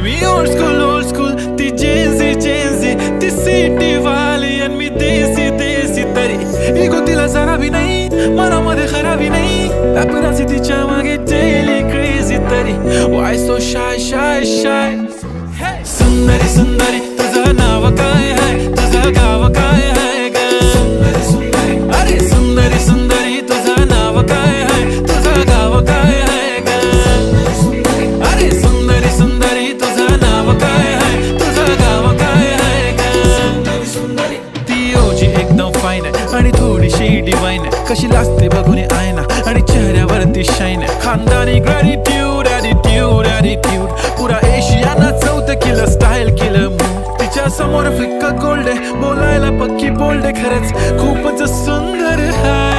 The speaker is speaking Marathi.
मी ओल्ड स्कूल ती जेन्झी ती सिटी वाली आणि मी देसी तरी इगो तिला जरा भी नाही मनामध्ये खराबी नाही पॅपराझी तिच्या मागे डेली क्रेझी तरी वाय सो शाय सुंदरी तुझं नाव काय आहे तुझं गाव काय आहे ग अरे सुंदरी तुझं नाव काय आहे तुझं गाव काय आहे ग अरे सुंदरी तुझं नाव काय आहे तुझं गाव काय आहे ग ती ओजी एकदम फाईन आहे आणि थोडीशी डिवाइन आहे कशी लाजते बघून आयना आणि चेहऱ्यावरती शाईन आहे खानदानी ग्रॅटिट्यूड ॲटिट्यूड पुरा एशियाना चौथं किलं स्टाईल केलं मूड तिच्या समोर फिक्का गोल्ड आहे बोलायला पक्की बोल्ड आहे खरंच खूपच सुंदर आहे